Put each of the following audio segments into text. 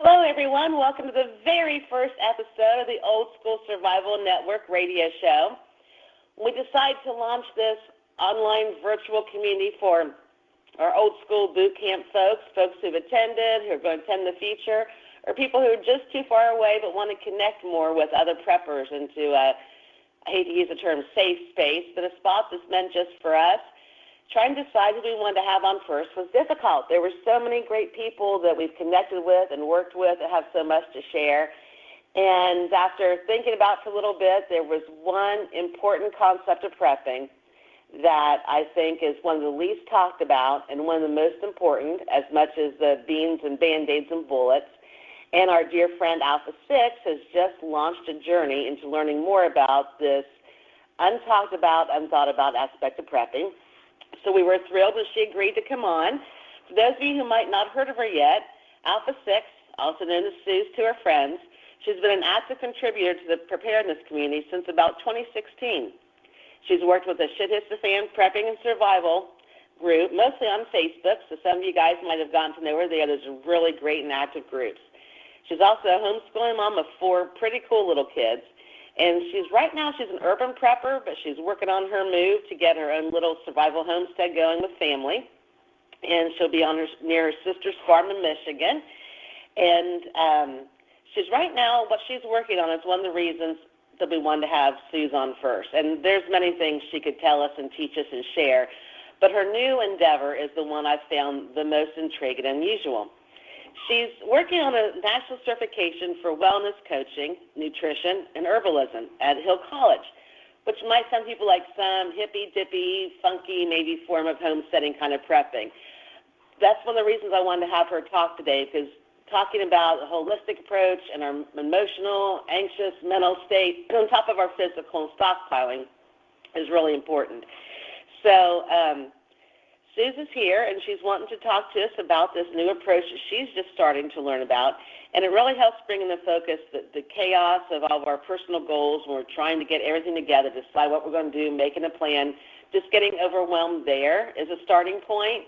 Hello, everyone. Welcome to the very first episode of the Old School Survival Network radio show. We decided to launch this online virtual community for our old school boot camp folks who've attended, who are going to attend in the future, or people who are just too far away but want to connect more with other preppers into I hate to use the term safe space, but a spot that's meant just for us. Trying to decide who we wanted to have on first was difficult. There were so many great people that we've connected with and worked with that have so much to share. And after thinking about it for a little bit, there was one important concept of prepping that I think is one of the least talked about and one of the most important, as much as the beans and Band-Aids and bullets. And our dear friend AlphaSixx has just launched a journey into learning more about this untalked about, unthought about aspect of prepping. So we were thrilled when she agreed to come on. For those of you who might not have heard of her yet, AlphaSixx, also known as Suze to her friends, she's been an active contributor to the preparedness community since about 2016. She's worked with the Shit-Hits-the-Fan Prepping and Survival group, mostly on Facebook, so some of you guys might have gotten to know her there. There's really great and active groups. She's also a homeschooling mom of 4 pretty cool little kids. And right now she's an urban prepper, but she's working on her move to get her own little survival homestead going with family. And she'll be near her sister's farm in Michigan. And she's right now, what she's working on is one of the reasons that we wanted to have Suze on first. And there's many things she could tell us and teach us and share. But her new endeavor is the one I've found the most intriguing and unusual. She's working on a national certification for wellness coaching, nutrition, and herbalism at Hill College, which might sound to people like some hippy-dippy, funky, maybe form of homesteading kind of prepping. That's one of the reasons I wanted to have her talk today, because talking about a holistic approach and our emotional, anxious, mental state on top of our physical and stockpiling is really important. So Suze is here, and she's wanting to talk to us about this new approach that she's just starting to learn about, and it really helps bring into focus the chaos of all of our personal goals when we're trying to get everything together, decide what we're going to do, making a plan. Just getting overwhelmed there is a starting point,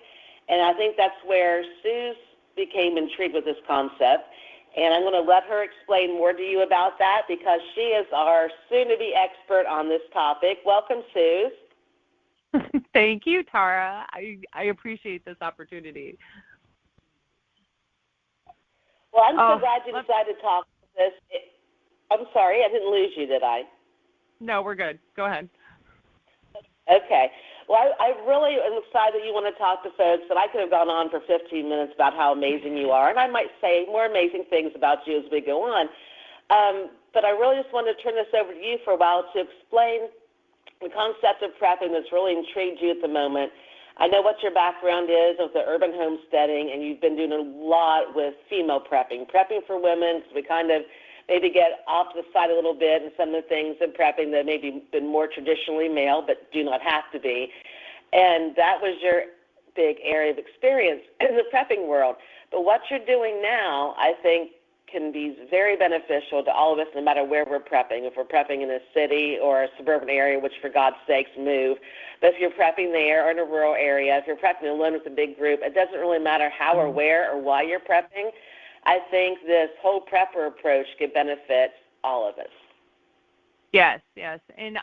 and I think that's where Suze became intrigued with this concept, and I'm going to let her explain more to you about that because she is our soon-to-be expert on this topic. Welcome, Suze. Thank you, Tara. I appreciate this opportunity. Well, I'm so glad you decided to talk about this. I'm sorry, I didn't lose you, did I? No, we're good. Go ahead. Okay. Well, I really am excited that you want to talk to folks, and I could have gone on for 15 minutes about how amazing you are, and I might say more amazing things about you as we go on. But I really just want to turn this over to you for a while to explain the concept of prepping that's really intrigued you at the moment. I know what your background is with the urban homesteading, and you've been doing a lot with female prepping for women, because we kind of maybe get off to the side a little bit in some of the things in prepping that maybe been more traditionally male, but do not have to be. And that was your big area of experience in the prepping world. But what you're doing now, I think, can be very beneficial to all of us no matter where we're prepping. If we're prepping in a city or a suburban area, which for God's sakes, move. But if you're prepping there or in a rural area, if you're prepping alone with a big group, it doesn't really matter how or where or why you're prepping. I think this whole prepper approach could benefit all of us. Yes. And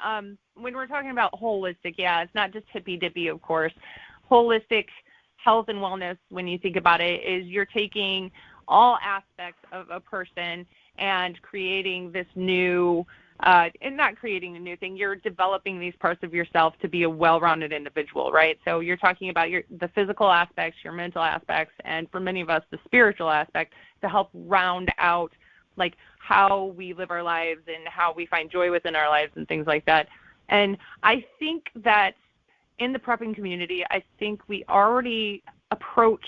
when we're talking about holistic, it's not just hippy-dippy, of course. Holistic health and wellness, when you think about it, is you're taking all aspects of a person and creating this new, and not creating a new thing, you're developing these parts of yourself to be a well-rounded individual, right? So you're talking about the physical aspects, your mental aspects, and for many of us, the spiritual aspect to help round out like how we live our lives and how we find joy within our lives and things like that. And I think that in the prepping community, I think we already approach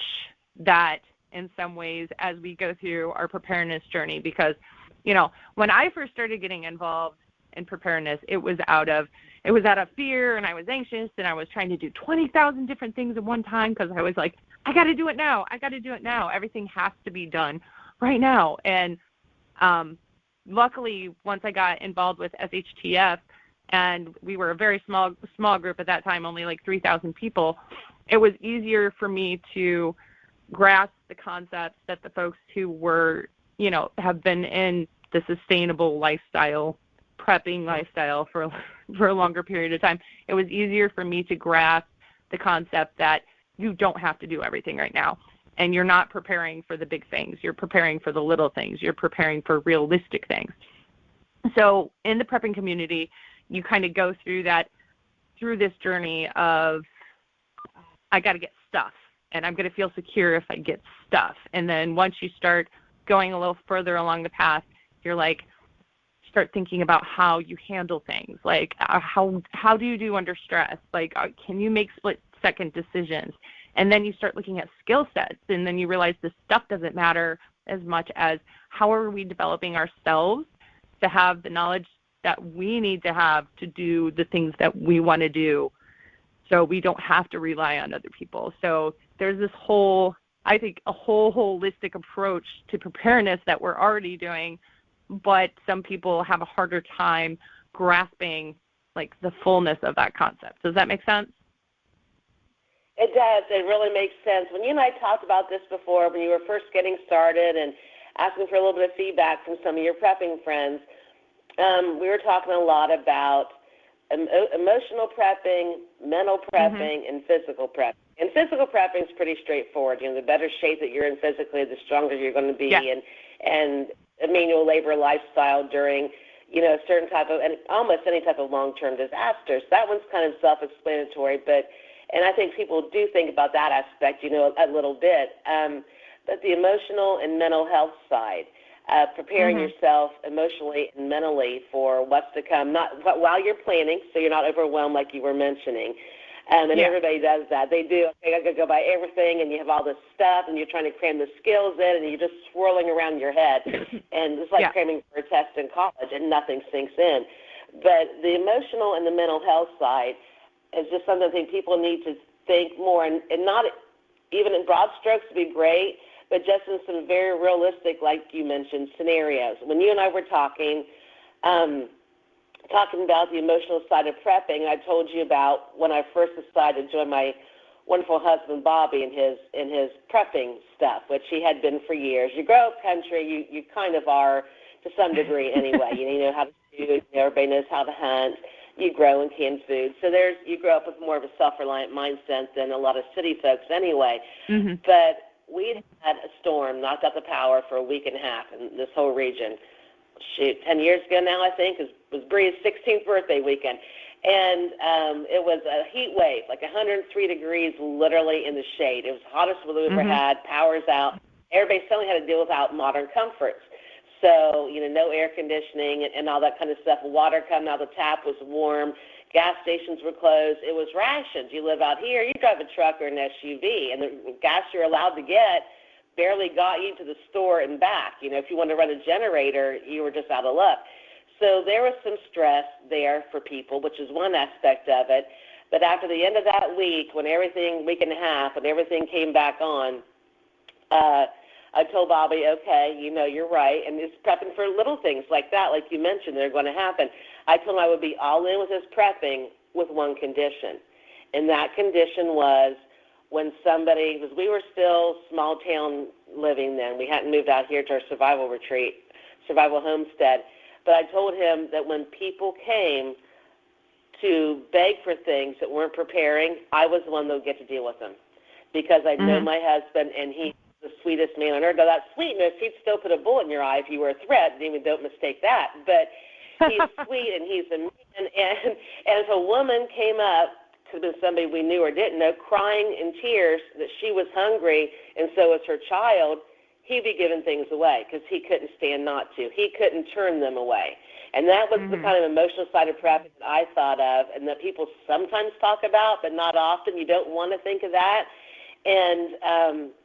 that in some ways as we go through our preparedness journey, because, when I first started getting involved in preparedness, it was out of fear, and I was anxious, and I was trying to do 20,000 different things at one time because I was like, I got to do it now. Everything has to be done right now. And luckily, once I got involved with SHTF, and we were a very small group at that time, only like 3,000 people, it was easier for me to grasp the concepts that the folks who were, have been in the sustainable lifestyle, prepping lifestyle for a longer period of time, it was easier for me to grasp the concept that you don't have to do everything right now. And you're not preparing for the big things. You're preparing for the little things. You're preparing for realistic things. So in the prepping community, you kind of go through this journey of, I got to get stuff, and I'm going to feel secure if I get stuff. And then once you start going a little further along the path, you're like, start thinking about how you handle things. Like, how do you do under stress? Like, can you make split-second decisions? And then you start looking at skill sets, and then you realize this stuff doesn't matter as much as how are we developing ourselves to have the knowledge that we need to have to do the things that we want to do, so we don't have to rely on other people. So there's this whole holistic approach to preparedness that we're already doing, but some people have a harder time grasping like the fullness of that concept. Does that make sense? It does. It really makes sense. When you and I talked about this before, when you were first getting started and asking for a little bit of feedback from some of your prepping friends, we were talking a lot about emotional prepping, mental prepping, and physical prepping. And physical prepping is pretty straightforward. The better shape that you're in physically, the stronger you're going to be, and a manual labor lifestyle during, a certain type of, and almost any type of long-term disaster. So that one's kind of self-explanatory, and I think people do think about that aspect, a little bit. But the emotional and mental health side, preparing yourself emotionally and mentally for what's to come, not while you're planning, so you're not overwhelmed like you were mentioning. Everybody does that. They do. Okay, I got to go buy everything, and you have all this stuff, and you're trying to cram the skills in, and you're just swirling around your head. And it's like cramming for a test in college, and nothing sinks in. But the emotional and the mental health side is just something I think people need to think more, and not even in broad strokes to be great, but just in some very realistic, like you mentioned, scenarios. When you and I were talking about the emotional side of prepping, I told you about when I first decided to join my wonderful husband, Bobby, in his prepping stuff, which he had been for years. You grow up country, you kind of are to some degree anyway. You know how to shoot, everybody knows how to hunt. You grow and can food. So you grow up with more of a self-reliant mindset than a lot of city folks anyway. But we had a storm, knocked out the power for a week and a half in this whole region. 10 years ago now, I think, was Bree's 16th birthday weekend. And it was a heat wave, like 103 degrees literally in the shade. It was the hottest we've ever had, power's out. Everybody suddenly had to deal without modern comforts. So, no air conditioning and all that kind of stuff. Water coming out of the tap was warm. Gas stations were closed. It was rations. You live out here, you drive a truck or an SUV, and the gas you're allowed to get barely got you to the store and back. If you wanted to run a generator, you were just out of luck. So there was some stress there for people, which is one aspect of it. But after the end of that week, week and a half, when everything came back on, I told Bobby, okay, you're right, and it's prepping for little things like that, like you mentioned, that are going to happen. I told him I would be all in with this prepping with one condition, and that condition was when somebody, because we were still small town living then, we hadn't moved out here to our survival retreat, survival homestead, but I told him that when people came to beg for things that weren't preparing, I was the one that would get to deal with them, because I know my husband, and he's the sweetest man on earth. Now, that sweetness, he'd still put a bullet in your eye if you were a threat, and even don't mistake that, but he's sweet, and he's a man, and if a woman came up, could have been somebody we knew or didn't know, crying in tears that she was hungry, and so was her child, he'd be giving things away because he couldn't stand not to. He couldn't turn them away. And that was the kind of emotional side of prepping that I thought of, and that people sometimes talk about, but not often. You don't want to think of that. And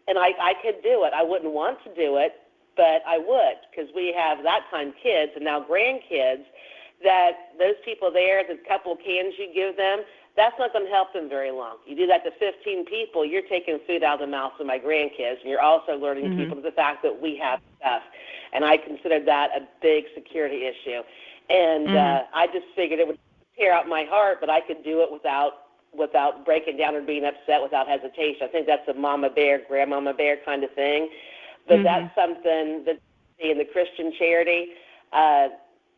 I could do it. I wouldn't want to do it, but I would, because we have that time kids and now grandkids, that those people there, the couple of cans you give them, that's not going to help them very long. You do that to 15 people, you're taking food out of the mouths of my grandkids, and you're also alerting people to the fact that we have stuff. And I considered that a big security issue. And I just figured it would tear out my heart, but I could do it without without breaking down or being upset without hesitation. I think that's a mama bear, grandmama bear kind of thing. But that's something that in the Christian charity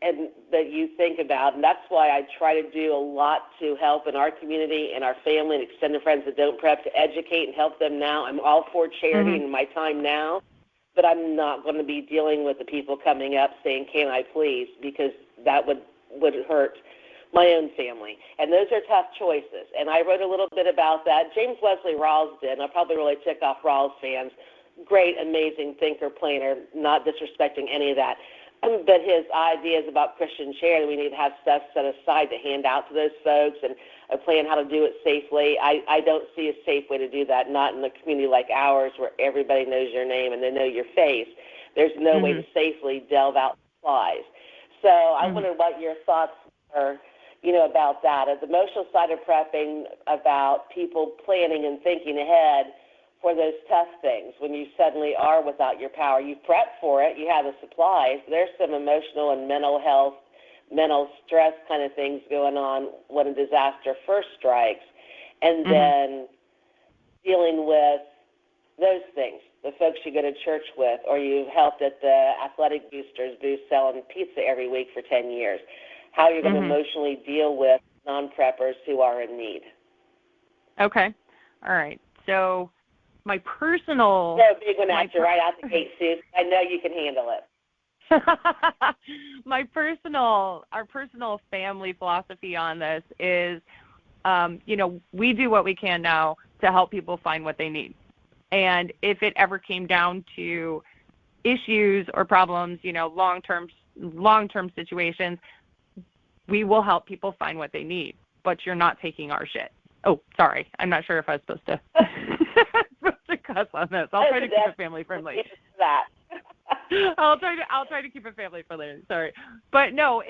and that you think about. And that's why I try to do a lot to help in our community and our family and extended friends that don't prep, to educate and help them now. I'm all for charity in my time now, but I'm not going to be dealing with the people coming up saying, can I please, because that would hurt my own family. And those are tough choices. And I wrote a little bit about that. James Wesley Rawls did, and I'll probably really tick off Rawls fans. Great, amazing thinker, planner, not disrespecting any of that. But his ideas about Christian charity, we need to have stuff set aside to hand out to those folks and a plan how to do it safely. I don't see a safe way to do that, not in a community like ours where everybody knows your name and they know your face. There's no way to safely delve out supplies. So I wondered what your thoughts are, about that. The emotional side of prepping, about people planning and thinking ahead for those tough things when you suddenly are without your power. You prep for it, you have the supplies. There's some emotional and mental health, mental stress kind of things going on when a disaster first strikes. And then dealing with those things, the folks you go to church with, or you've helped at the athletic boosters booth selling pizza every week for 10 years, how you're going to emotionally deal with non-preppers who are in need. Okay. All right. So my personal... So big one after right out the gate, Sue. I know you can handle it. Our personal family philosophy on this is, we do what we can now to help people find what they need. And if it ever came down to issues or problems, long-term situations, we will help people find what they need. But you're not taking our shit. Oh, sorry. I'm not sure if I was supposed to cuss on this. I'll try to keep it family friendly. I'll try to keep it family friendly. Sorry, but no,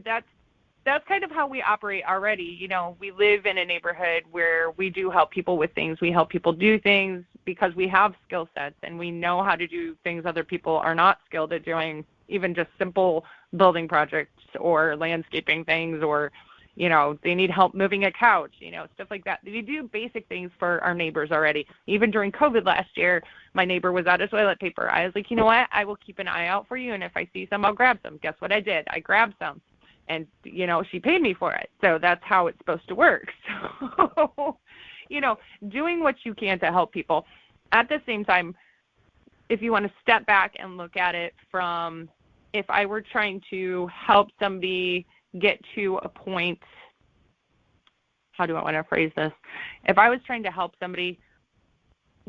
that's kind of how we operate already. We live in a neighborhood where we do help people with things. We help people do things because we have skill sets and we know how to do things other people are not skilled at doing, even just simple building projects or landscaping things, or they need help moving a couch, stuff like that. We do basic things for our neighbors already. Even during COVID last year, my neighbor was out of toilet paper. I was like, you know what? I will keep an eye out for you, and if I see some, I'll grab some. Guess what I did? I grabbed some, and, she paid me for it. So that's how it's supposed to work. So, doing what you can to help people. At the same time, if you want to step back and look at it from, if I were trying to help somebody get to a point, how do I want to phrase this? If I was trying to help somebody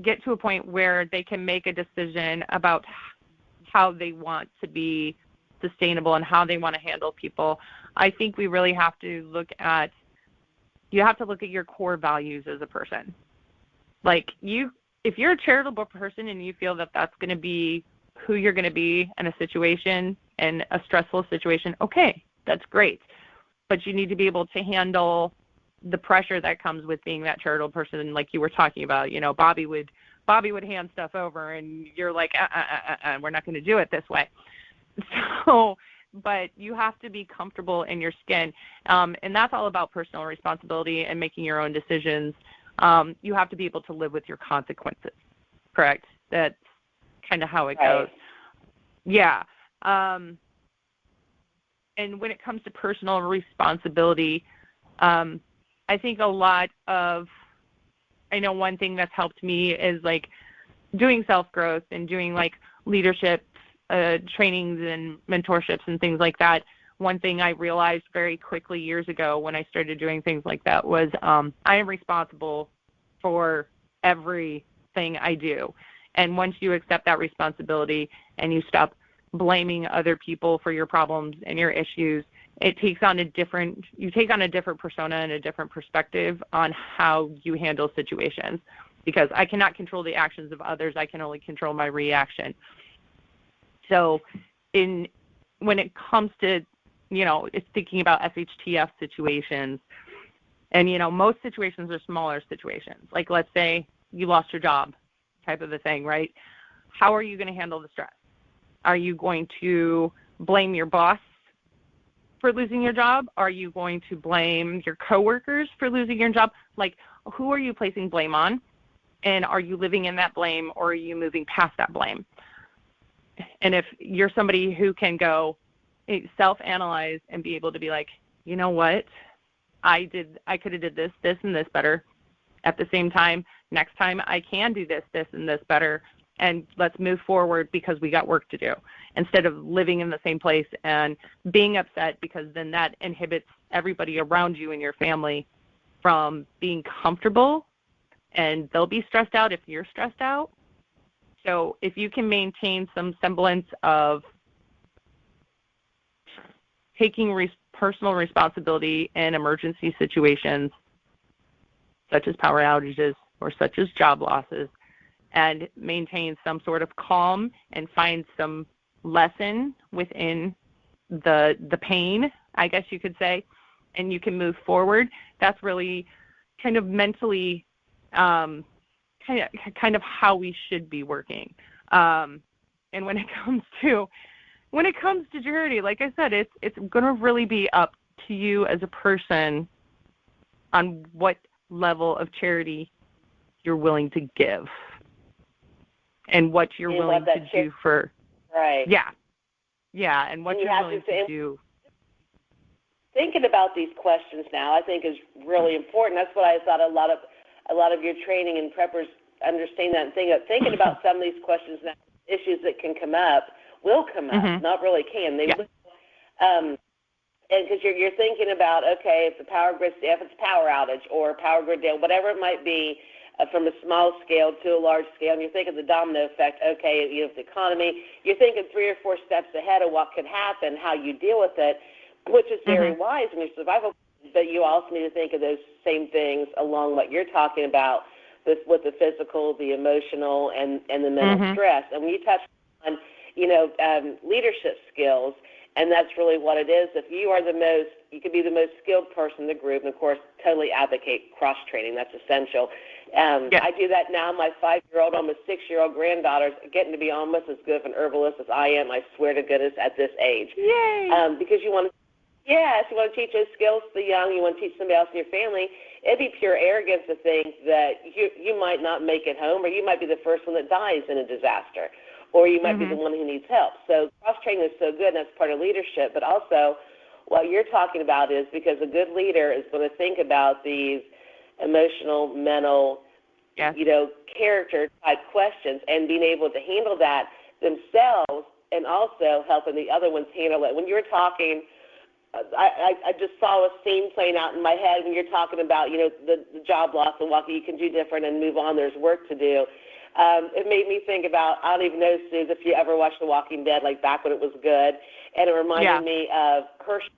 get to a point where they can make a decision about how they want to be sustainable and how they want to handle people, I think we really have to look at, you have to look at your core values as a person. Like if you're a charitable person and you feel that that's going to be who you're going to be in a situation, in a stressful situation, okay, that's great. But you need to be able to handle the pressure that comes with being that charitable person, like you were talking about. Bobby would hand stuff over, and you're like, we're not going to do it this way. So, but you have to be comfortable in your skin, and that's all about personal responsibility and making your own decisions. You have to be able to live with your consequences, correct? That's kind of how it goes. Yeah. And when it comes to personal responsibility, I think I know one thing that's helped me is like doing self-growth and doing like leadership trainings and mentorships and things like that. One thing I realized very quickly years ago when I started doing things like that was I am responsible for everything I do. And once you accept that responsibility and you stop blaming other people for your problems and your issues, you take on a different persona and a different perspective on how you handle situations, because I cannot control the actions of others. I can only control my reaction. So when it comes to, it's thinking about SHTF situations, and, most situations are smaller situations. Like, let's say you lost your job type of a thing, right? How are you going to handle the stress? Are you going to blame your boss for losing your job? Are you going to blame your coworkers for losing your job? Like, who are you placing blame on? And are you living in that blame, or are you moving past that blame? And if you're somebody who can go self-analyze and be able to be like, you know what, I could have did this, and this better. At the same time, next time I can do this, and this better, and let's move forward because we got work to do, instead of living in the same place and being upset, because then that inhibits everybody around you and your family from being comfortable, and they'll be stressed out if you're stressed out. So if you can maintain some semblance of taking personal responsibility in emergency situations, such as power outages or such as job losses, and maintain some sort of calm and find some lesson within the pain, I guess you could say, and you can move forward, that's really kind of mentally kind of how we should be working. And when it comes to charity, like I said, it's going to really be up to you as a person on what level of charity you're willing to give and what you're willing to do for. Right. Yeah, and what you're willing to do. Thinking about these questions now, I think, is really important. That's what I thought a lot of your training and preppers understand that and thinking about some of these questions now, issues that will come up, not really can. They will. And because you're thinking about, okay, if it's power outage or power grid down, whatever it might be, from a small scale to a large scale, and you're thinking the domino effect, okay, the economy, you're thinking 3 or 4 steps ahead of what could happen, how you deal with it, which is very wise in your survival. But you also need to think of those same things along what you're talking about with the physical, the emotional, and the mental stress. And when you touch on, leadership skills, and that's really what it is. If you are you could be the most skilled person in the group, and of course, totally advocate cross-training. That's essential. I do that now. My 5-year-old, almost 6-year-old granddaughter's getting to be almost as good of an herbalist as I am, I swear to goodness, at this age. Yay! Because you want to teach those skills to the young, you want to teach somebody else in your family. It'd be pure arrogance to think that you might not make it home, or you might be the first one that dies in a disaster, or you might be the one who needs help. So cross-training is so good, and that's part of leadership. But also, what you're talking about is because a good leader is going to think about these emotional, mental, character-type questions, and being able to handle that themselves, and also helping the other ones handle it. When you're talking, I just saw a scene playing out in my head when you're talking about, the job loss and what you can do different and move on. There's work to do. It made me think about, I don't even know, Suze, if you ever watched The Walking Dead, like back when it was good, and it reminded me of Hershey.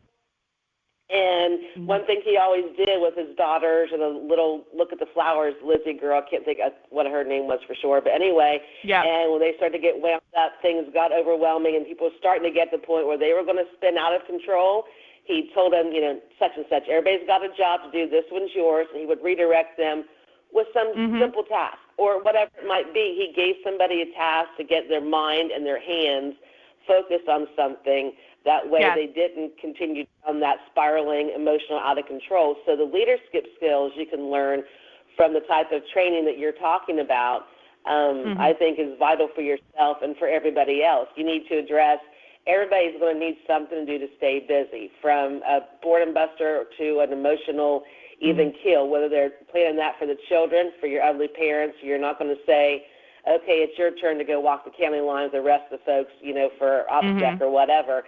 And one thing he always did with his daughters and a little look at the flowers, Lizzie girl, I can't think of what her name was for sure, but anyway, and when they started to get wound up, things got overwhelming, and people were starting to get to the point where they were going to spin out of control. He told them, such and such, everybody's got a job to do, this one's yours, and he would redirect them with some simple task or whatever it might be. He gave somebody a task to get their mind and their hands focused on something. That way they didn't continue on that spiraling emotional out of control. So the leadership skills you can learn from the type of training that you're talking about, I think is vital for yourself and for everybody else. You need to address, everybody's going to need something to do to stay busy, from a boredom buster to an emotional even kill, whether they're planning that for the children, for your elderly parents. You're not going to say, okay, it's your turn to go walk the county line with the rest of the folks, for object or whatever.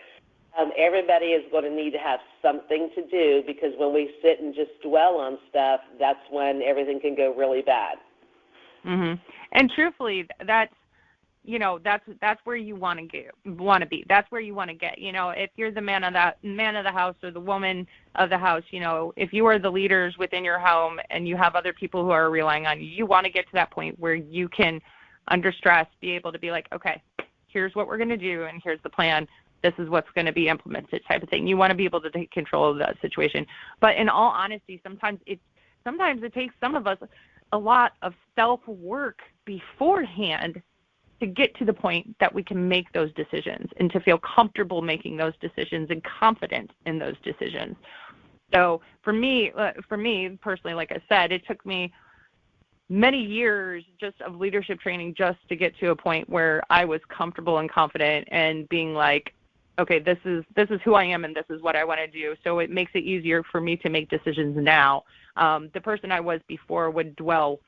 Everybody is going to need to have something to do, because when we sit and just dwell on stuff, that's when everything can go really bad. And truthfully, that's where you want to be. That's where you want to get. If you're the man of the house or the woman of the house, if you are the leaders within your home and you have other people who are relying on you, you want to get to that point where you can, under stress, be able to be like, okay, here's what we're going to do, and here's the plan. This is what's going to be implemented, type of thing. You want to be able to take control of that situation. But in all honesty, sometimes it takes some of us a lot of self-work beforehand to get to the point that we can make those decisions and to feel comfortable making those decisions and confident in those decisions. So for me personally, like I said, it took me many years just of leadership training just to get to a point where I was comfortable and confident and being like, okay, this is who I am and this is what I want to do. So it makes it easier for me to make decisions now. The person I was before would dwell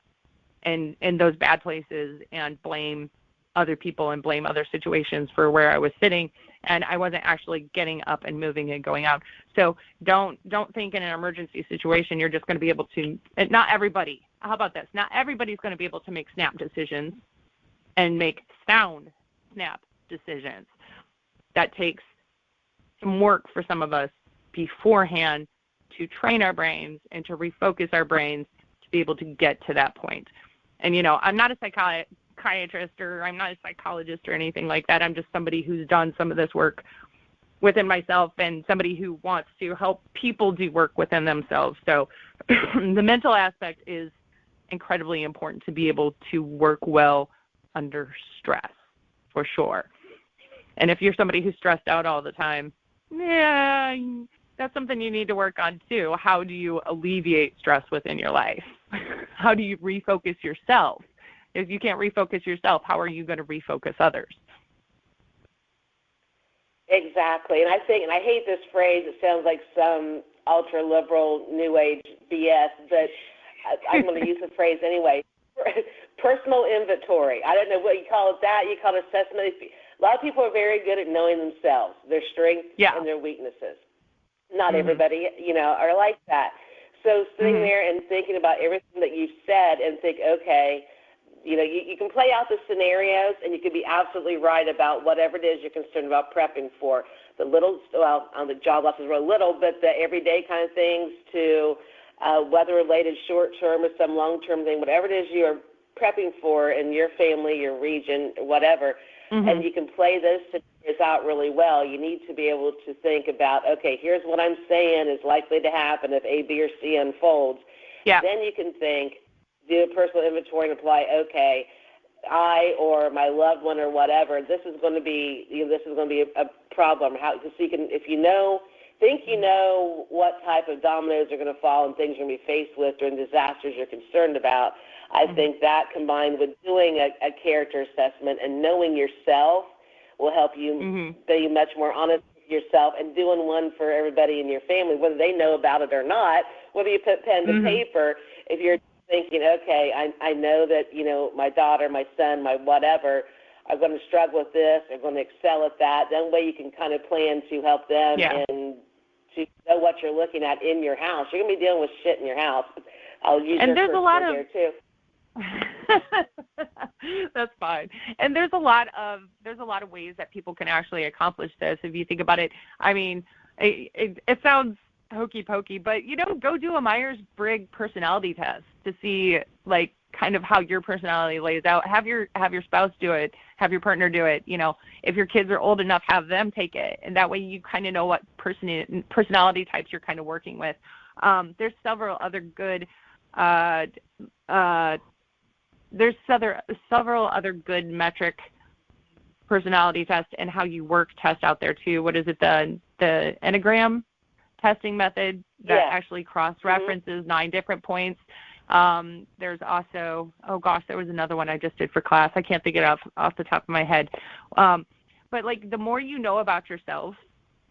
in those bad places and blame other people and blame other situations for where I was sitting, and I wasn't actually getting up and moving and going out. So don't think in an emergency situation you're just going to be able to, not everybody, how about this? Not everybody's going to be able to make snap decisions and make sound snap decisions. That takes some work for some of us beforehand to train our brains and to refocus our brains to be able to get to that point. And, I'm not a psychiatrist or I'm not a psychologist or anything like that. I'm just somebody who's done some of this work within myself and somebody who wants to help people do work within themselves. So the mental aspect is incredibly important to be able to work well under stress, for sure. And if you're somebody who's stressed out all the time, that's something you need to work on too. How do you alleviate stress within your life? How do you refocus yourself? If you can't refocus yourself, how are you going to refocus others? Exactly. And I hate this phrase. It sounds like some ultra-liberal New Age BS, but I'm going to use the phrase anyway. Personal inventory. I don't know what you call it that. You call it assessment. A lot of people are very good at knowing themselves, their strengths and their weaknesses. Not everybody, are like that. So sitting there and thinking about everything that you've said and think, okay, you can play out the scenarios and you can be absolutely right about whatever it is you're concerned about prepping for. The on the job losses were little, but the everyday kind of things to weather-related short-term or some long-term thing, whatever it is you're prepping for in your family, your region, whatever, and you can play those scenarios out really well. You need to be able to think about, okay, here's what I'm saying is likely to happen if A, B, or C unfolds. Yeah. Then you can think, do a personal inventory and apply, okay, I or my loved one or whatever, this is going to be a problem. So you can, if think you know what type of dominoes are going to fall and things you're going to be faced with during disasters you're concerned about. I think that combined with doing a character assessment and knowing yourself will help you be much more honest with yourself and doing one for everybody in your family, whether they know about it or not, whether you put pen to paper, if you're thinking, okay, I know that, my daughter, my son, my whatever are going to struggle with this, are going to excel at that. That way you can kind of plan to help them and to know what you're looking at in your house. You're going to be dealing with shit in your house. I'll use your first word there too. That's fine. And there's a lot of ways that people can actually accomplish this. If you think about it, I mean, it sounds hokey pokey, but go do a Myers-Briggs personality test to see kind of how your personality lays out. Have your spouse do it. Have your partner do it. If your kids are old enough, have them take it, and that way you kind of know what personality types you're kind of working with. There's several other good metric personality tests and how you work tests out there too. What is it? The Enneagram testing method that actually cross-references 9 different points. There's also, there was another one I just did for class. I can't think it off the top of my head. But the more you know about yourself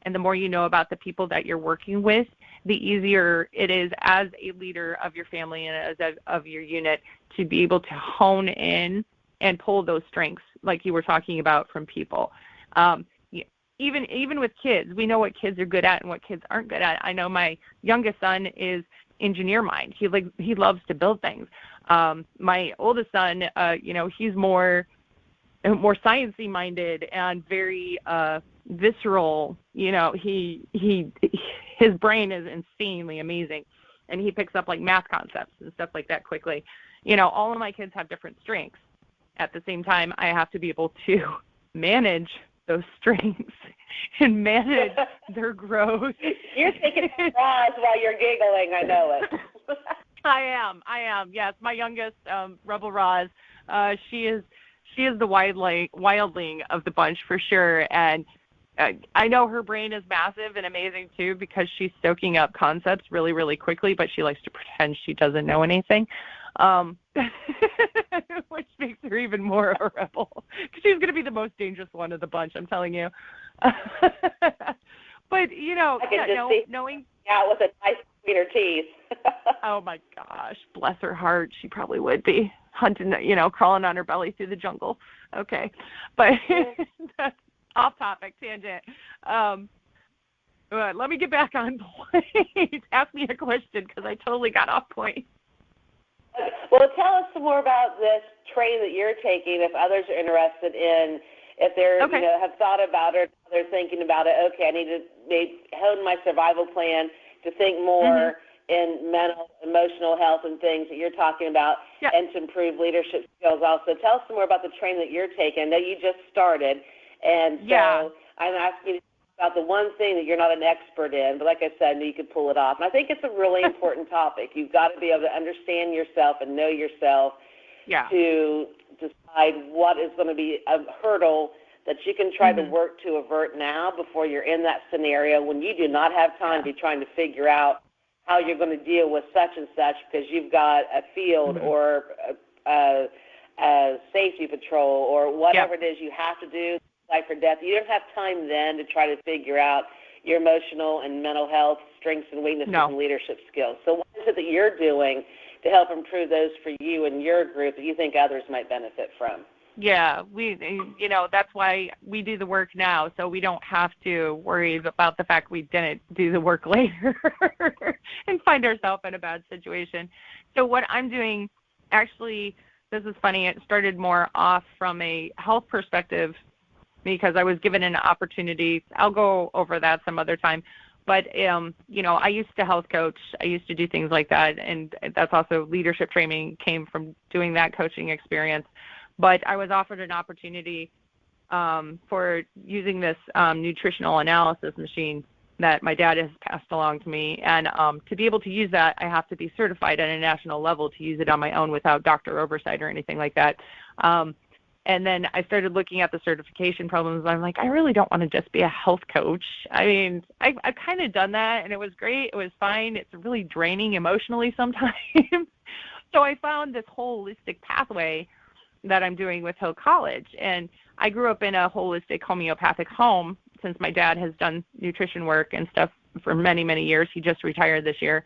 and the more you know about the people that you're working with, the easier it is as a leader of your family and as of your unit to be able to hone in and pull those strengths like you were talking about from people. Even with kids, we know what kids are good at and what kids aren't good at. I know my youngest son is engineer mind. He loves to build things. My oldest son, he's more sciencey minded and very visceral. His brain is insanely amazing, and he picks up math concepts and stuff like that quickly. All of my kids have different strengths. At the same time, I have to be able to manage those strengths and manage their growth. You're taking fries while you're giggling. I know it. I am. Yes, my youngest, Rebel Roz, she she is the wildling of the bunch for sure. And I know her brain is massive and amazing too, because she's soaking up concepts really, really quickly, but she likes to pretend she doesn't know anything, which makes her even more of a rebel, because she's going to be the most dangerous one of the bunch, I'm telling you. But, you know, knowing out with a nice between her teeth. Oh, my gosh, bless her heart. She probably would be hunting, crawling on her belly through the jungle. Okay. But that's off topic, tangent. Let me get back on point. Ask me a question, because I totally got off point. Well, tell us some more about this training that you're taking, if others are interested in, if they're, have thought about it, they're thinking about it, okay, I need to maybe hone my survival plan to think more in mental, emotional health and things that you're talking about, and to improve leadership skills also. Tell us some more about the training that you're taking. I know you just started, and so I'm asking you about the one thing that you're not an expert in, but like I said, I know you could pull it off. And I think it's a really important topic. You've got to be able to understand yourself and know yourself to decide what is going to be a hurdle that you can try to work to avert now before you're in that scenario when you do not have time to be trying to figure out how you're going to deal with such and such because you've got a field or a safety patrol or whatever it is you have to do, life or death. You don't have time then to try to figure out your emotional and mental health, strengths and weaknesses and leadership skills. So what is it that you're doing to help improve those for you and your group that you think others might benefit from? Yeah, that's why we do the work now, so we don't have to worry about the fact we didn't do the work later and find ourselves in a bad situation. So what I'm doing, actually, this is funny, it started more off from a health perspective because I was given an opportunity. I'll go over that some other time. But, I used to health coach. I used to do things like that, and that's also leadership training came from doing that coaching experience. But I was offered an opportunity for using this nutritional analysis machine that my dad has passed along to me. And to be able to use that, I have to be certified at a national level to use it on my own without doctor oversight or anything like that. And then I started looking at the certification problems. I'm like, I really don't want to just be a health coach. I mean, I've kind of done that, and it was great. It was fine. It's really draining emotionally sometimes. So I found this holistic pathway that I'm doing with Hill College. And I grew up in a holistic homeopathic home since my dad has done nutrition work and stuff for many, many years. He just retired this year.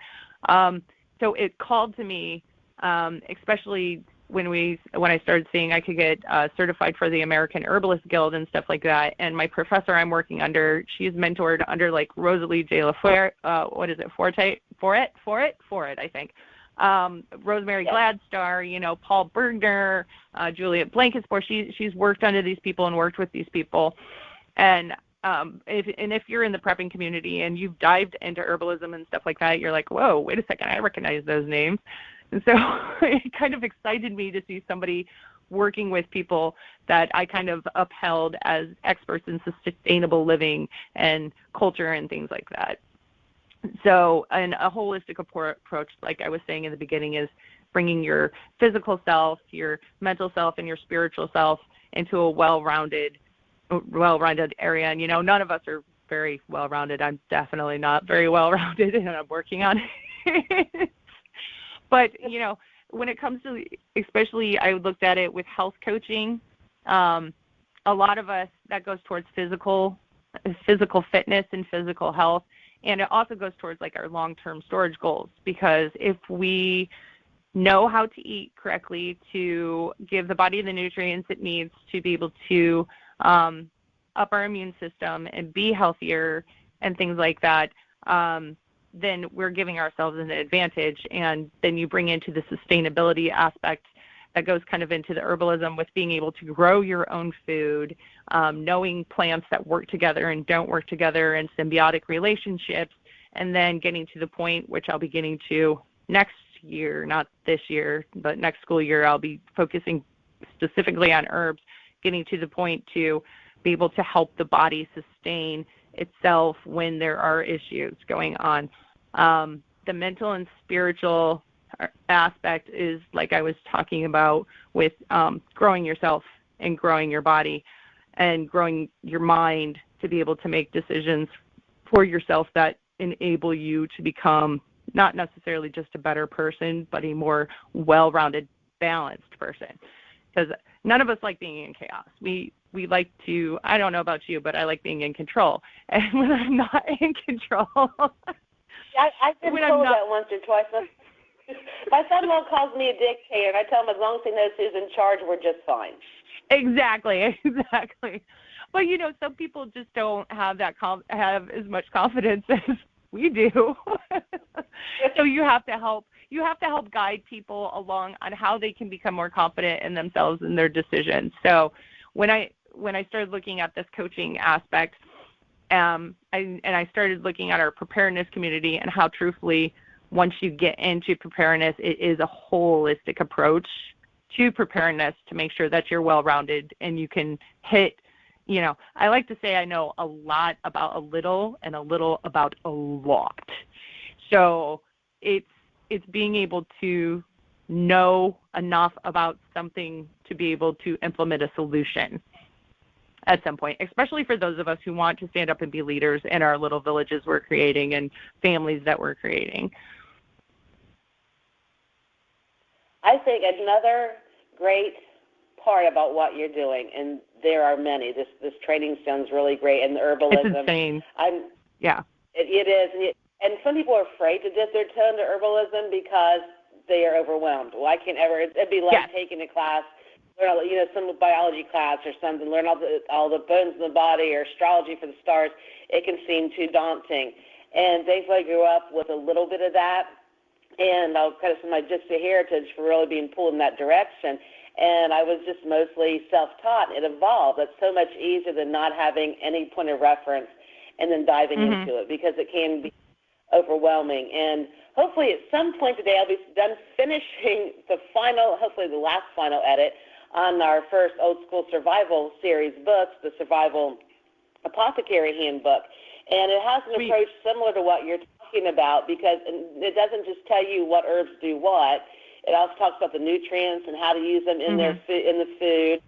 So it called to me, especially when I started seeing I could get certified for the American Herbalist Guild and stuff like that. And my professor I'm working under, she's mentored under like Rosalie J. Lafleur, Foret, I think. Rosemary Gladstar, Paul Bergner, Juliet Blankenspore. She's worked under these people and worked with these people. And if you're in the prepping community and you've dived into herbalism and stuff like that, you're like, whoa, wait a second, I recognize those names. And so it kind of excited me to see somebody working with people that I kind of upheld as experts in sustainable living and culture and things like that. So a holistic approach, like I was saying in the beginning, is bringing your physical self, your mental self, and your spiritual self into a well-rounded area. And, none of us are very well-rounded. I'm definitely not very well-rounded, and I'm working on it. But, when it comes to, especially I looked at it with health coaching, a lot of us, that goes towards physical fitness and physical health. And it also goes towards like our long-term storage goals, because if we know how to eat correctly to give the body the nutrients it needs to be able to up our immune system and be healthier and things like that, then we're giving ourselves an advantage. And then you bring into the sustainability aspect that goes kind of into the herbalism with being able to grow your own food, knowing plants that work together and don't work together in symbiotic relationships, and then getting to the point, which I'll be getting to next year, not this year, but next school year, I'll be focusing specifically on herbs, getting to the point to be able to help the body sustain itself when there are issues going on. The mental and spiritual aspect is like I was talking about with growing yourself and growing your body and growing your mind to be able to make decisions for yourself that enable you to become not necessarily just a better person, but a more well-rounded, balanced person. Because none of us like being in chaos. We like to, I don't know about you, but I like being in control. And when I'm not in control. I've been told that once or twice. My son-in-law calls me a dictator, and I tell him as long as he knows who's in charge, we're just fine. Exactly. But, some people just don't have have as much confidence as we do. So you have to help guide people along on how they can become more confident in themselves and their decisions. So when I started looking at this coaching aspect, I started looking at our preparedness community and how truthfully, once you get into preparedness, it is a holistic approach to preparedness to make sure that you're well-rounded and you can hit, I like to say I know a lot about a little and a little about a lot. So it's being able to know enough about something to be able to implement a solution at some point, especially for those of us who want to stand up and be leaders in our little villages we're creating and families that we're creating. I think another great part about what you're doing, and there are many, this training sounds really great, and the herbalism. It's insane. It is. And some people are afraid to dip their toe into herbalism because they are overwhelmed. Well, I can't ever. It'd be like taking a class, learn some biology class or something, learn all the bones in the body or astrology for the stars. It can seem too daunting. And thankfully, I grew up with a little bit of that, and I'll credit some of my gypsy heritage for really being pulled in that direction. And I was just mostly self-taught. It evolved. That's so much easier than not having any point of reference and then diving into it, because it can be overwhelming. And hopefully at some point today I'll be done finishing hopefully the last final edit on our first Old School Survival series books, the Survival Apothecary Handbook. And it has an approach similar to what you're talking about, because it doesn't just tell you what herbs do what. It also talks about the nutrients and how to use them in in the food,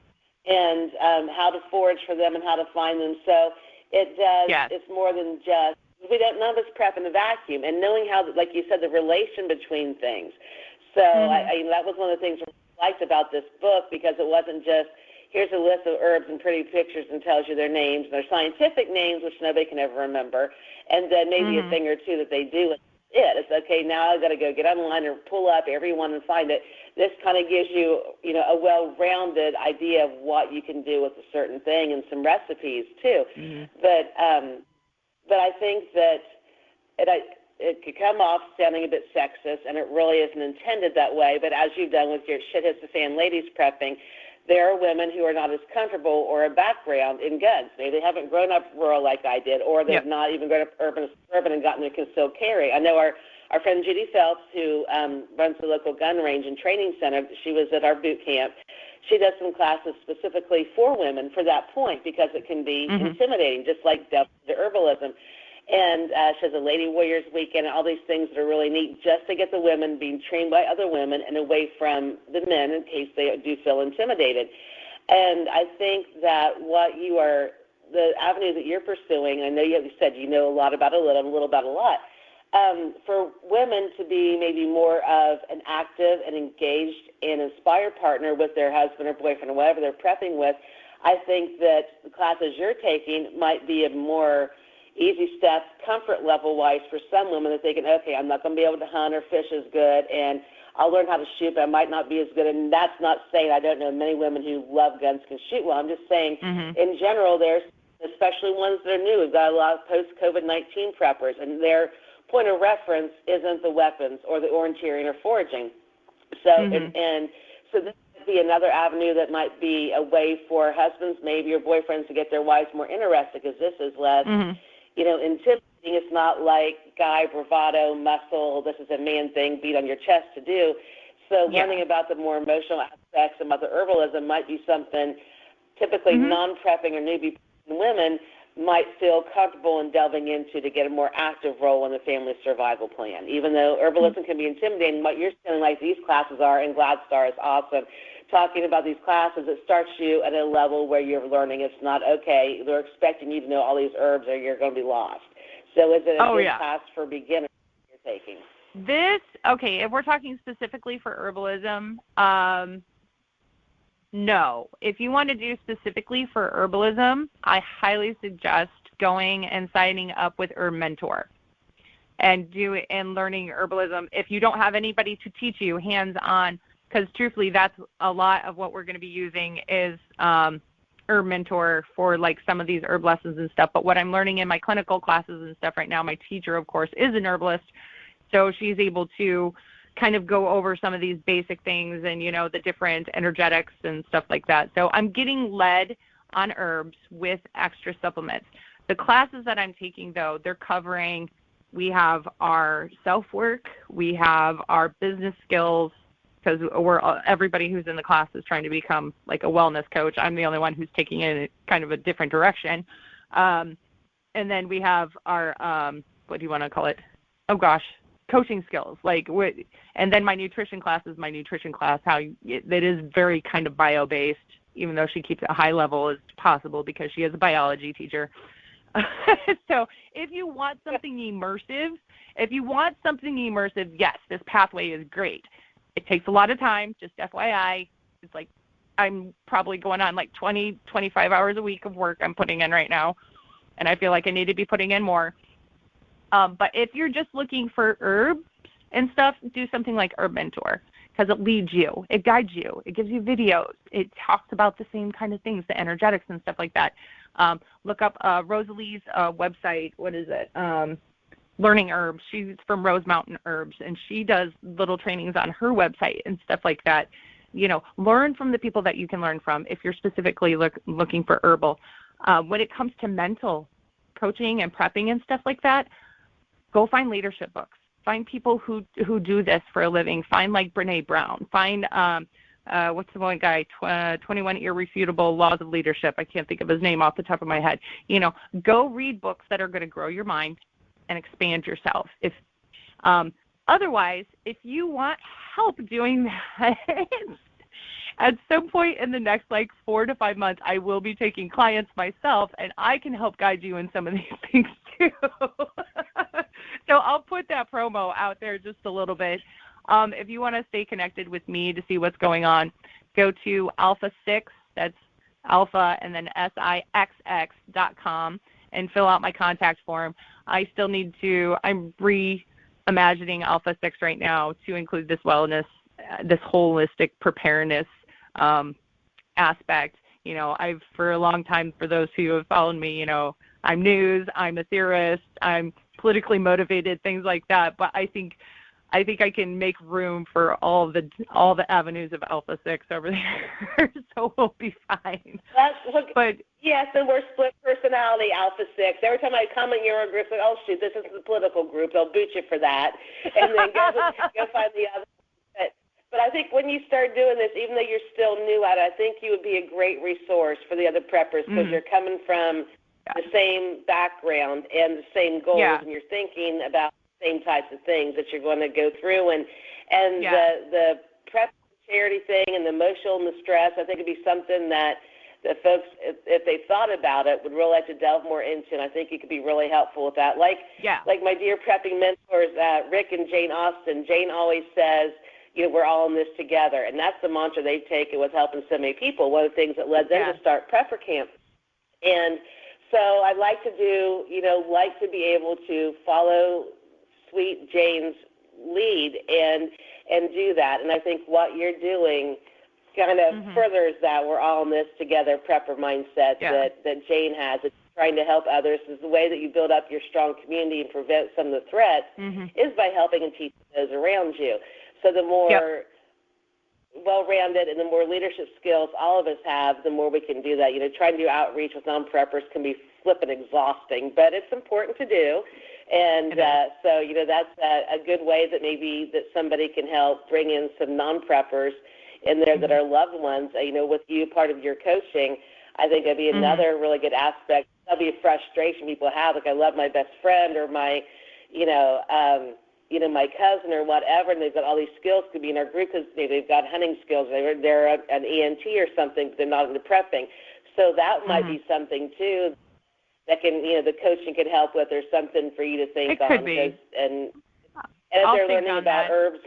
and how to forage for them and how to find them. So it does. It's more than just. None of us prep in a vacuum, and knowing how, like you said, the relation between things. So that was one of the things I liked about this book, because it wasn't just here's a list of herbs and pretty pictures and tells you their names, their scientific names, which nobody can ever remember, and then maybe a thing or two that they do. It's okay. Now I've got to go get online or pull up every one and find it. This kind of gives you, a well-rounded idea of what you can do with a certain thing, and some recipes too. But I think that it could come off sounding a bit sexist, and it really isn't intended that way. But as you've done with your Shit Hits the Fan ladies prepping, there are women who are not as comfortable or a background in guns. Maybe they haven't grown up rural like I did, or they've not even grown up urban and gotten to concealed carry. I know our friend Judy Phelps, who runs the local gun range and training center, she was at our boot camp. She does some classes specifically for women for that point, because it can be intimidating, just like the herbalism. And she has a Lady Warriors weekend and all these things that are really neat, just to get the women being trained by other women and away from the men in case they do feel intimidated. And I think that the avenue that you're pursuing, I know you said you know a lot about a little about a lot, for women to be maybe more of an active and engaged and inspired partner with their husband or boyfriend or whatever they're prepping with, I think that the classes you're taking might be a more easy step, comfort level-wise, for some women, that they can, okay, I'm not going to be able to hunt or fish as good, and I'll learn how to shoot, but I might not be as good. And that's not saying I don't know many women who love guns can shoot well. I'm just saying in general, there's especially ones that are new. We've got a lot of post-COVID-19 preppers, and their point of reference isn't the weapons or the orienteering or foraging. So, so this would be another avenue that might be a way for husbands, maybe, or boyfriends to get their wives more interested, because this is less, intimidating. It's not like guy bravado, muscle, this is a man thing, beat on your chest to do. So learning about the more emotional aspects about the herbalism might be something typically non-prepping or newbie women might feel comfortable in delving into to get a more active role in the family survival plan. Even though herbalism can be intimidating, what you're feeling like these classes are, and GladStar is awesome, talking about these classes, it starts you at a level where you're learning. It's not, okay, they're expecting you to know all these herbs or you're going to be lost. So is it a good class for beginners you're taking? If we're talking specifically for herbalism, no. If you want to do specifically for herbalism, I highly suggest going and signing up with Herb Mentor and learning herbalism. If you don't have anybody to teach you hands-on, because truthfully, that's a lot of what we're going to be using is Herb Mentor for like some of these herb lessons and stuff. But what I'm learning in my clinical classes and stuff right now, my teacher, of course, is an herbalist, so she's able to kind of go over some of these basic things and, the different energetics and stuff like that. So I'm getting led on herbs with extra supplements. The classes that I'm taking, though, they're covering, we have our self-work, we have our business skills, because everybody who's in the class is trying to become like a wellness coach. I'm the only one who's taking it in kind of a different direction. And then we have our, what do you want to call it? Oh, gosh. Coaching skills, and then my nutrition class is my nutrition class, that is very kind of bio-based, even though she keeps it high level as possible because she is a biology teacher. So if you want something immersive, yes, this pathway is great. It takes a lot of time, just FYI. It's like I'm probably going on like 20, 25 hours a week of work I'm putting in right now, and I feel like I need to be putting in more. But if you're just looking for herbs and stuff, do something like Herb Mentor, because it leads you, it guides you, it gives you videos, it talks about the same kind of things, the energetics and stuff like that. Look up Rosalie's website. What is it? Learning Herbs. She's from Rose Mountain Herbs, and she does little trainings on her website and stuff like that. Learn from the people that you can learn from if you're specifically looking for herbal. When it comes to mental coaching and prepping and stuff like that, go find leadership books. Find people who do this for a living. Find like Brene Brown. Find what's the one guy? 21 Irrefutable Laws of Leadership. I can't think of his name off the top of my head. Go read books that are going to grow your mind and expand yourself. Otherwise, if you want help doing that, at some point in the next 4 to 5 months, I will be taking clients myself, and I can help guide you in some of these things too. So I'll put that promo out there just a little bit. If you want to stay connected with me to see what's going on, go to AlphaSixx, that's Alpha and then SIXX.com, and fill out my contact form. I'm reimagining AlphaSixx right now to include this wellness, this holistic preparedness aspect. I've for a long time, for those who have followed me, I'm news, I'm a theorist, I'm politically motivated, things like that. But I think I can make room for all the avenues of AlphaSixx over there, so we'll be fine. Yes, and we're split personality, AlphaSixx. Every time I comment in your group, oh shoot, this isn't the political group. They'll boot you for that, and then go find the other. But I think when you start doing this, even though you're still new at it, I think you would be a great resource for the other preppers, because you're coming from the same background and the same goals, and you're thinking about the same types of things that you're going to go through. And the prep charity thing and the emotional and the stress, I think it'd be something that the folks, if they thought about it, would really like to delve more into. And I think you could be really helpful with that. Like my dear prepping mentors, Rick and Jane Austen. Jane always says, we're all in this together. And that's the mantra they've taken with helping so many people. One of the things that led them to start Prepper Camp. And so I'd like to be able to follow Sweet Jane's lead and do that. And I think what you're doing kind of furthers that we're all in this together prepper mindset that Jane has. It's trying to help others. Is the way that you build up your strong community and prevent some of the threats is by helping and teaching those around you. So the more well-rounded and the more leadership skills all of us have, the more we can do that. Trying to do outreach with non-preppers can be flippin' exhausting, but it's important to do. And so, that's a good way that maybe that somebody can help bring in some non-preppers in there that are loved ones. With you, part of your coaching, I think that'd be another really good aspect. That'll be a frustration people have. Like, I love my best friend or my, my cousin or whatever, and they've got all these skills, could be in our group because they've got hunting skills. They're an ENT or something. They're not into prepping. So that might be something, too, that can, the coaching could help with, or something for you to think on. It could be. And if they're learning about herbs,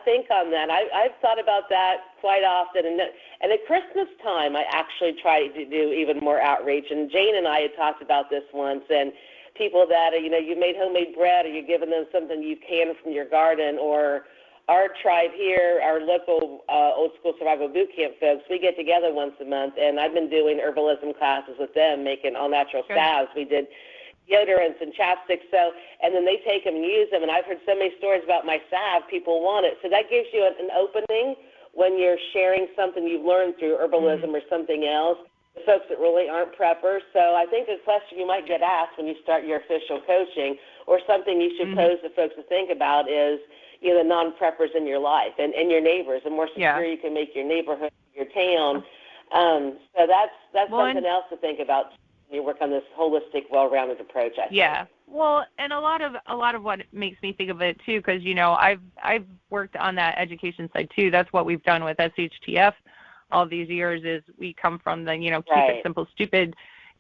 think on that. I've thought about that quite often. And at Christmas time, I actually try to do even more outreach. And Jane and I had talked about this once, and people that, you made homemade bread, or you're giving them something you can from your garden, or our tribe here, our local old school survival boot camp folks, we get together once a month, and I've been doing herbalism classes with them, making all natural salves. We did deodorants and chapsticks, and then they take them and use them, and I've heard so many stories about my salve, people want it. So that gives you an opening when you're sharing something you've learned through herbalism or something else, the folks that really aren't preppers. So I think a question you might get asked when you start your official coaching, or something you should pose to folks to think about, is, the non-preppers in your life and your neighbors, and more secure you can make your neighborhood, your town. So that's something else to think about. You work on this holistic, well-rounded approach, I think. Yeah. Well, and a lot of what makes me think of it too, because I've worked on that education side too. That's what we've done with SHTF all these years. Is we come from the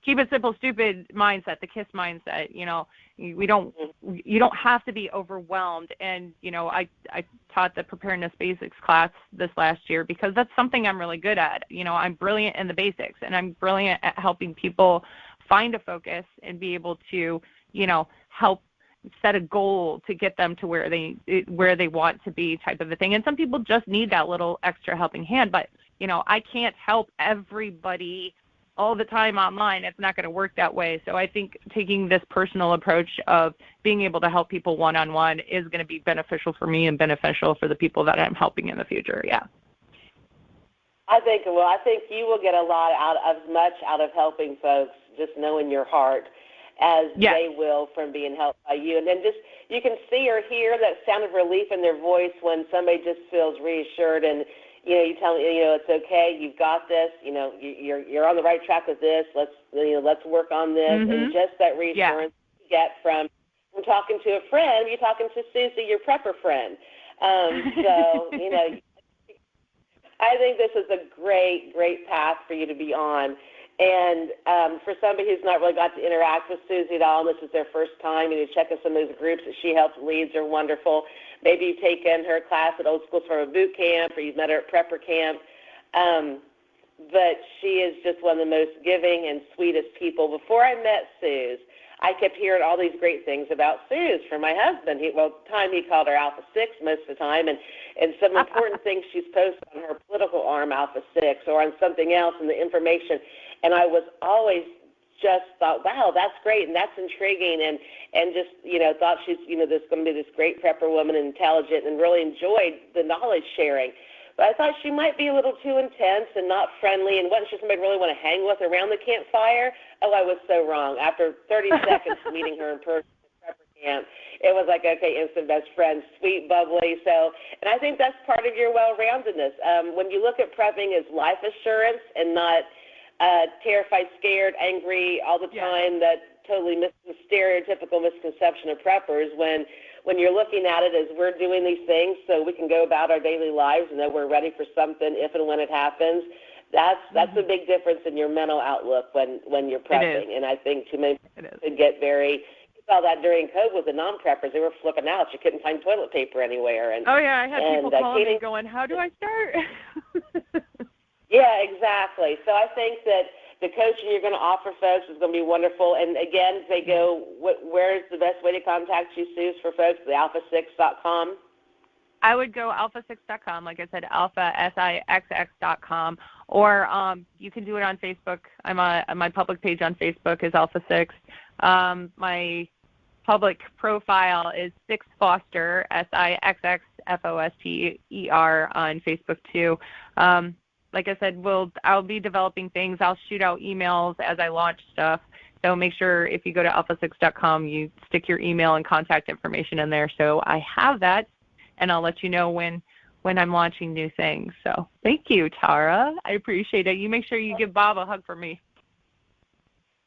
keep it simple, stupid mindset, the KISS mindset. You don't have to be overwhelmed. And I taught the preparedness basics class this last year because that's something I'm really good at. I'm brilliant in the basics, and I'm brilliant at helping people find a focus and be able to help set a goal to get them to where they want to be, type of a thing. And some people just need that little extra helping hand, but I can't help everybody all the time online. It's not going to work that way. So I think taking this personal approach of being able to help people one-on-one is going to be beneficial for me and beneficial for the people that I'm helping in the future. Yeah. I think you will get a lot out of helping folks, just knowing your heart, as they will from being helped by you. And then just, you can see or hear that sound of relief in their voice when somebody just feels reassured, and you tell them, it's okay, you've got this, you're on the right track with this, let's work on this. And just that reassurance you get from talking to a friend, you're talking to Susie, your prepper friend. So, I think this is a great, great path for you to be on. And for somebody who's not really got to interact with Susie at all, and this is their first time, you check out some of those groups that she helps leads are wonderful. Maybe you've taken her class at Old School Survival Boot Camp, or you've met her at Prepper Camp. But she is just one of the most giving and sweetest people. Before I met Suze, I kept hearing all these great things about Suze from my husband. He called her AlphaSixx most of the time, and some important things she's posted on her political arm, AlphaSixx, or on something else in the information. And I was always just thought, wow, that's great, and that's intriguing, and just, thought she's, this going to be this great prepper woman, intelligent, and really enjoyed the knowledge sharing. But I thought she might be a little too intense and not friendly, and wasn't she somebody really want to hang with around the campfire? Oh, I was so wrong. After 30 seconds meeting her in person at prepper camp, it was like, okay, instant best friend, sweet, bubbly. So, and I think that's part of your well-roundedness. When you look at prepping as life assurance and not terrified, scared, angry all the time, that totally stereotypical misconception of preppers, when you're looking at it as we're doing these things so we can go about our daily lives and that we're ready for something if and when it happens, that's a big difference in your mental outlook when you're prepping. And I think too many people get you saw that during COVID with the non-preppers. They were flipping out. You couldn't find toilet paper anywhere. And I had people calling me going, how do I start? Yeah, exactly. So I think that the coaching you're going to offer folks is going to be wonderful. And again, they go, where's the best way to contact you, Suze, for folks? The AlphaSixx.com? I would go AlphaSixx.com, like I said, AlphaSixx.com, or you can do it on Facebook. My public page on Facebook is AlphaSixx. My public profile is Sixx Foster, SIXX FOSTER on Facebook too. Like I said, I'll be developing things. I'll shoot out emails as I launch stuff. So make sure if you go to AlphaSixx.com, you stick your email and contact information in there. So I have that, and I'll let you know when I'm launching new things. So thank you, Tara. I appreciate it. You make sure you give Bob a hug for me.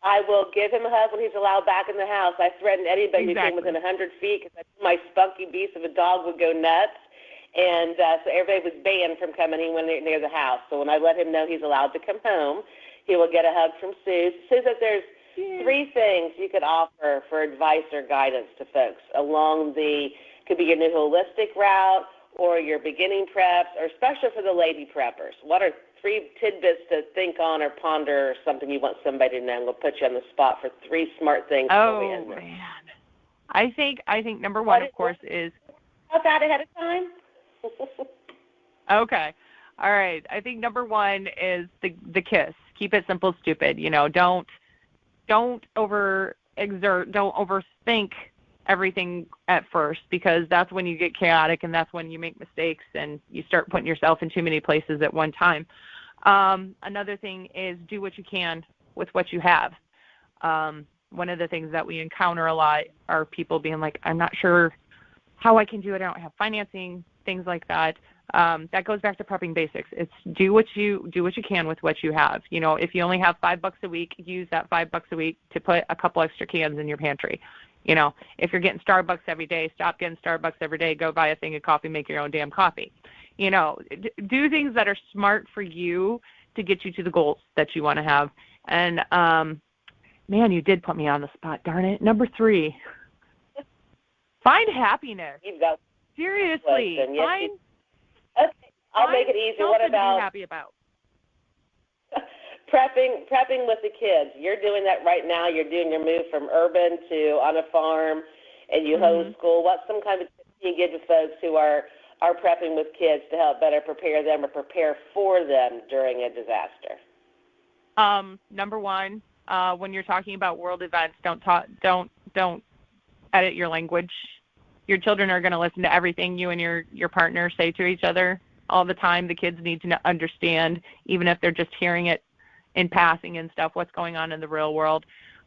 I will give him a hug when he's allowed back in the house. I threatened anybody who came within 100 feet because my spunky beast of a dog would go nuts. And so everybody was banned from coming anywhere near the house. So when I let him know he's allowed to come home, he will get a hug from Sue. Sue says there's 3 things you could offer for advice or guidance to folks along could be your new holistic route or your beginning preps, or especially for the lady preppers. What are 3 tidbits to think on or ponder, or something you want somebody to know? I'm going to put you on the spot for 3 smart things. Oh, man. I think number 1, of course, is... About that ahead of time? Okay. All right. I think number 1 is the kiss. Keep it simple, stupid. Don't overexert, don't overthink everything at first, because that's when you get chaotic and that's when you make mistakes and you start putting yourself in too many places at one time. Another thing is do what you can with what you have. One of the things that we encounter a lot are people being like, I'm not sure how I can do it. I don't have financing, things like that. That goes back to prepping basics. It's do what you can with what you have. If you only have $5 a week, use that $5 a week to put a couple extra cans in your pantry. If you're getting Starbucks every day, stop getting Starbucks every day. Go buy a thing of coffee, make your own damn coffee. Do things that are smart for you to get you to the goals that you want to have. And, man, you did put me on the spot, darn it. Number 3, find happiness. Seriously. Okay, I'll make it easy. What about... to be happy about? Prepping with the kids. You're doing that right now. You're doing your move from urban to on a farm, and you homeschool. What's some kind of tips you give to folks who are prepping with kids to help better prepare them or prepare for them during a disaster? Number 1, when you're talking about world events, don't edit your language. Your children are going to listen to everything you and your partner say to each other all the time. The kids need to understand, even if they're just hearing it in passing and stuff, what's going on in the real world.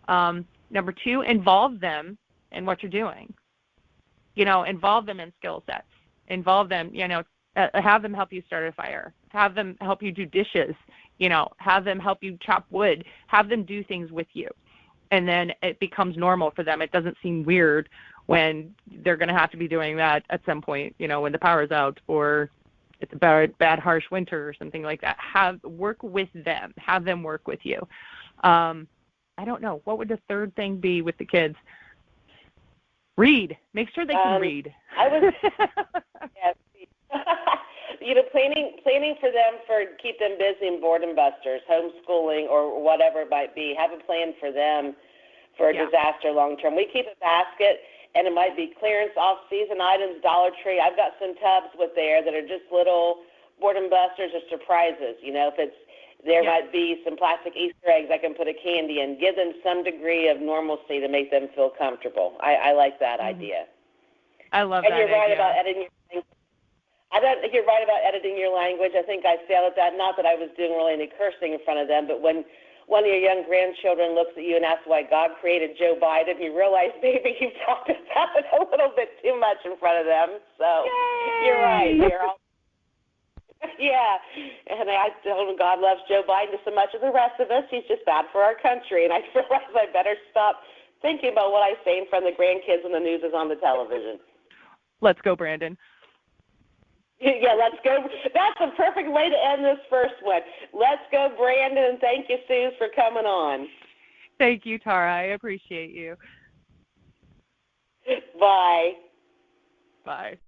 Number 2, involve them in what you're doing. Involve them in skill sets. Involve them, have them help you start a fire. Have them help you do dishes. Have them help you chop wood. Have them do things with you. And then it becomes normal for them. It doesn't seem weird when they're going to have to be doing that at some point, when the power is out or it's a bad harsh winter or something like that. Work with them. Have them work with you. I don't know. What would the 3rd thing be with the kids? Read. Make sure they can read. I was yes. Planning for them keep them busy in boredom busters, homeschooling or whatever it might be. Have a plan for them for a disaster long term. We keep a basket, and it might be clearance off-season items, Dollar Tree. I've got some tubs with there that are just little boredom busters or surprises. If there might be some plastic Easter eggs I can put a candy in. Give them some degree of normalcy to make them feel comfortable. I like that idea. I love that idea. And you're right about editing your language. I don't think you're right about editing your language. I think I failed at that. Not that I was doing really any cursing in front of them, but when one of your young grandchildren looks at you and asks why God created Joe Biden, you realize maybe you've talked about it a little bit too much in front of them. So You're right. Yeah. And I told him God loves Joe Biden just so much as the rest of us. He's just bad for our country. And I realized I better stop thinking about what I say in front of the grandkids when the news is on the television. Let's go, Brandon. Yeah, let's go. That's a perfect way to end this first one. Let's go, Brandon, and thank you, Sue, for coming on. Thank you, Tara. I appreciate you. Bye. Bye.